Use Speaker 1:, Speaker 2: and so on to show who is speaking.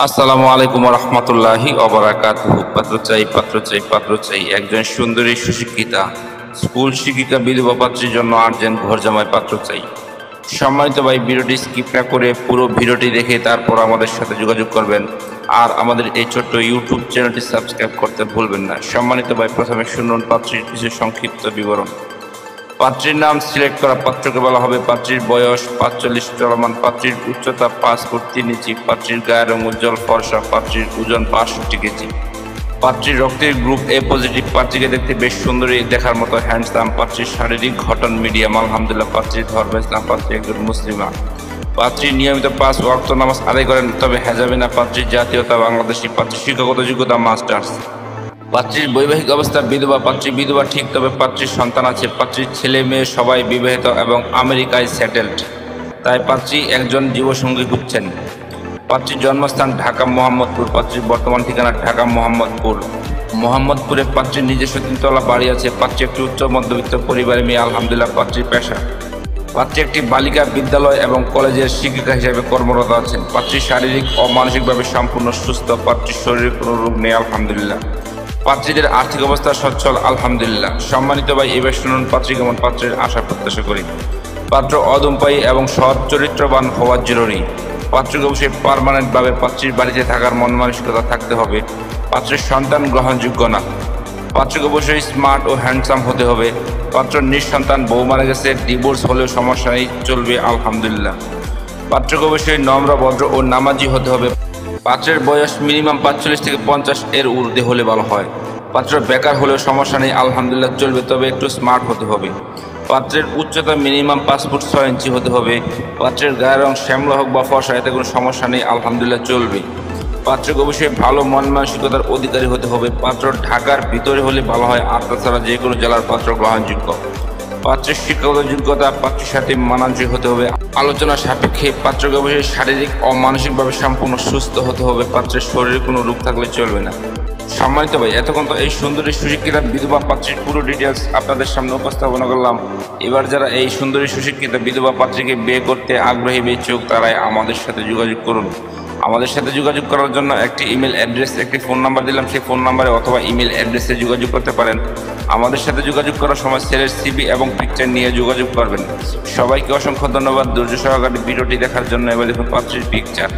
Speaker 1: আসসালামু আলাইকুম রহমতুল্লাহি অবরাকাতুহু। পাত্র চাই একজন সুন্দরী সুশিক্ষিতা স্কুল শিক্ষিকা বিধবা পাত্রীর জন্য আর্জেন্ট ঘর জামাই পাত্র চাই। সম্মানিত ভাই, ভিডিওটি স্কিপ না করে পুরো ভিডিওটি দেখে তারপর আমাদের সাথে যোগাযোগ করবেন। আর আমাদের এই ছোট্ট ইউটিউব চ্যানেলটি সাবস্ক্রাইব করতে ভুলবেন না। সম্মানিত ভাই, প্রথমে শুনুন পাত্রীর কিছু সংক্ষিপ্ত বিবরণ। পাত্রীর নাম সিলেক্ট করা পাত্রকে বলা হবে। পাত্রীর বয়স 45 চলমান। পাত্রীর উচ্চতা 5 ফুট 3 ইঞ্চি। পাত্রীর গায়ের রং উজ্জ্বল ফর্সা। পাত্রীর ওজন 65 কেজি। পাত্রীর রক্তের গ্রুপ এ পজিটিভ। পাত্রীকে দেখতে বেশ সুন্দরী, দেখার মতো হ্যান্ডসাম। পাত্রীর শারীরিক গঠন মিডিয়াম আলহামদুলিল্লাহ। পাত্রীর ধর্ম ইসলাম। পাত্রী একজন মুসলিমা। পাত্রী নিয়মিত 5 ওয়াক্ত নামাজ আদায় করেন, তবে হেজাবে না। পাত্রীর জাতীয়তা বাংলাদেশী। পাত্রীর শিক্ষাগত যোগ্যতা মাস্টার্স। পাত্রীর বৈবাহিক অবস্থা বিধবা। পাত্রী বিধবা ঠিক, তবে পাত্রীর সন্তান আছে। পাত্রীর ছেলে মেয়ে সবাই বিবাহিত এবং আমেরিকায় সেটেলড, তাই পাত্রী একজন জীবসঙ্গী খুঁজছেন। পাত্রীর জন্মস্থান ঢাকা মোহাম্মদপুর। পাত্রীর বর্তমান ঠিকানা ঢাকা মোহাম্মদপুরে পাত্রীর নিজস্ব 3 তলা বাড়ি আছে। পাত্রী একটি উচ্চ মধ্যবিত্ত পরিবারের মেয়ে আলহামদুলিল্লাহ। পাত্রীর পেশা, পাত্রী একটি বালিকা বিদ্যালয় এবং কলেজের শিক্ষিকা হিসেবে কর্মরত আছেন। পাত্রী শারীরিক ও মানসিকভাবে সম্পূর্ণ সুস্থ। পাত্রীর শরীরে কোনো রোগ নেই আলহামদুলিল্লাহ। পাত্রীদের আর্থিক অবস্থা সচ্ছল আলহামদুলিল্লাহ। সম্মানিত ভাই, এবার শুনুন পাত্রী কেমন। পাত্রের আশা প্রত্যাশা করি পাত্র অদম্পায়ী এবং সৎ চরিত্রবান হওয়া জরুরি। পাত্রকে অবশ্যই পার্মানেন্টভাবে পাত্রীর বাড়িতে থাকার মন মানসিকতা থাকতে হবে। পাত্রের সন্তান গ্রহণযোগ্য না। পাত্রকে অবশ্যই স্মার্ট ও হ্যান্ডসাম হতে হবে। পাত্র নিঃসন্তান, বউ মারা গেছে, ডিভোর্স হলেও সমস্যা নেই, চলবে আলহামদুলিল্লাহ। পাত্রকে অবশ্যই নম্র, ভদ্র ও নামাজি হতে হবে। পাত্রের বয়স মিনিমাম 45 থেকে 50 এর ঊর্ধ্বে হলে ভালো হয়। পাত্র বেকার হলেও সমস্যা নেই আলহামদুলিল্লাহ, চলবে, তবে একটু স্মার্ট হতে হবে। পাত্রের উচ্চতা মিনিমাম 5 ফুট 6 ইঞ্চি হতে হবে। পাত্রের গায়ের রং শ্যামলা হোক বা ফর্সা, এতে কোনো সমস্যা নেই আলহামদুলিল্লাহ, চলবে। পাত্রকে অবশ্যই ভালো মন মানসিকতার অধিকারী হতে হবে। পাত্র ঢাকার ভিতরে হলে ভালো হয়, আর তাছাড়া যে কোনো জেলার পাত্র গ্রহণযোগ্য। পাত্রের শিক্ষাগত যোগ্যতা পাত্রের সাথে মানানসই হতে হবে। আলোচনা সাপেক্ষে পাত্রকে অবশ্যই শারীরিক ও মানসিকভাবে সম্পূর্ণ সুস্থ হতে হবে। পাত্রের শরীরে কোনো রোগ থাকলে চলবে না। সম্মানিত ভাই, এতক্ষণ তো এই সুন্দরী সুশিক্ষিতা বিধবা পাত্রীর পুরো ডিটেলস আপনাদের সামনে উপস্থাপনা করলাম। এবার যারা এই সুন্দরী সুশিক্ষিতা বিধবা পাত্রীকে বিয়ে করতে আগ্রহী বা ইচ্ছুক, তারাই আমাদের সাথে যোগাযোগ করুন। আমাদের সাথে যোগাযোগ করার জন্য একটি ইমেল অ্যাড্রেস, একটি ফোন নাম্বার দিলাম। সেই ফোন নাম্বারে অথবা ইমেল অ্যাড্রেসে যোগাযোগ করতে পারেন। আমাদের সাথে যোগাযোগ করার সময় ছেলের সিভি এবং পিকচার নিয়ে যোগাযোগ করবেন। সবাইকে অসংখ্য ধন্যবাদ ধৈর্য সহকারে ভিডিওটি দেখার জন্য। এবার দেখুন পাত্রীর পিকচার।